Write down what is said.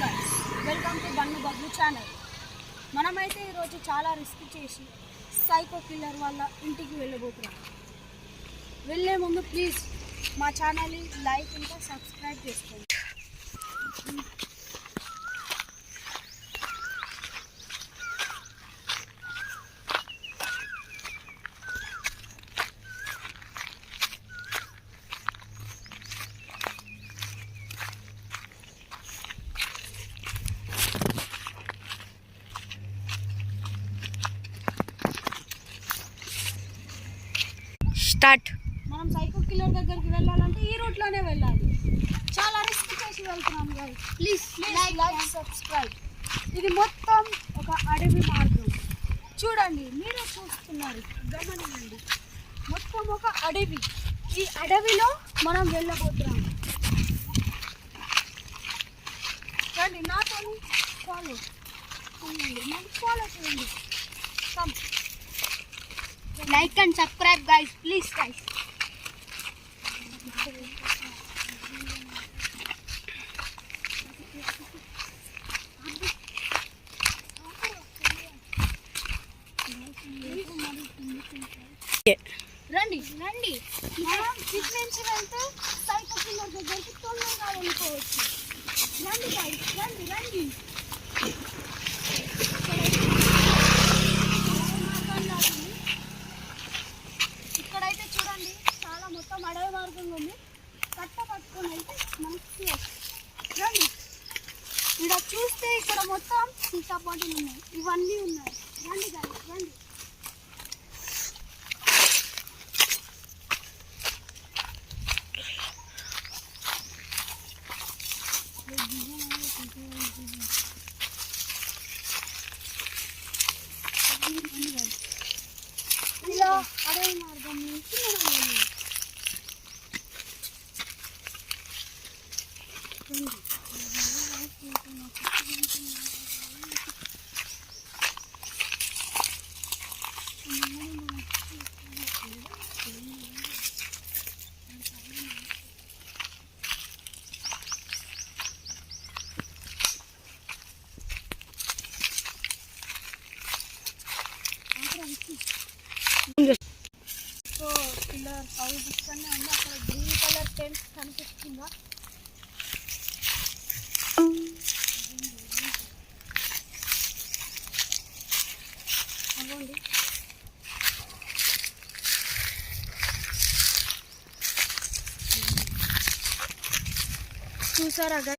Guys, welcome to Bannu Bablu channel. మనమైతే ఈరోజు చాలా రిస్క్ చేసి సైకో కిల్లర్ వాళ్ళ ఇంటికి వెళ్ళబోతున్నాం. వెళ్ళే ముందు ప్లీజ్ మా ఛానల్ని లైక్ ఇంకా సబ్స్క్రైబ్ చేసుకోండి. స్టార్ట్. మనం సైకో కిల్లర్ దగ్గరికి వెళ్ళాలంటే ఈ రూట్లోనే వెళ్ళాలి. చాలా రిస్క్ చేసి వెళ్తున్నాం గైస్. Please like subscribe. ఇది మొత్తం ఒక అడవి మార్గం. చూడండి, మీరే చూస్తున్నారు, గమనించండి. మొత్తం ఒక అడవి. ఈ అడవిలో మనం వెళ్ళబోతున్నాం. రండి, నాతో ఫాలో చేయండి. Come. Like and subscribe, guys. Please, guys. రండి రండి, మనం ఇటు నుంచి వెళ్తే సైకో కిల్లర్ దగ్గరికి తొందరగా వెళ్ళిపోవచ్చు. రండి గైస్, రండి రండి. ఇక్కడైతే చూడండి, చాలా మొత్తం అడవి మార్గంగా ఉంది. కట్ట పట్టుకొని అయితే మనకి రండి. ఇక్కడ చూస్తే ఇక్కడ మొత్తం సీతాపాటులు ఉన్నాయి, ఇవన్నీ ఉన్నాయి. రండి గైస్, రండి. ఇలా అడవి మార్గం నుంచి మనం వెళ్ళాలి. సో కిల్లర్ హౌస్ ఇక్కడనే ఉంది. అక్కడ గ్రీన్ కలర్ టెంట్ కనిపిస్తుందా? అవ్వండి. చూసారా?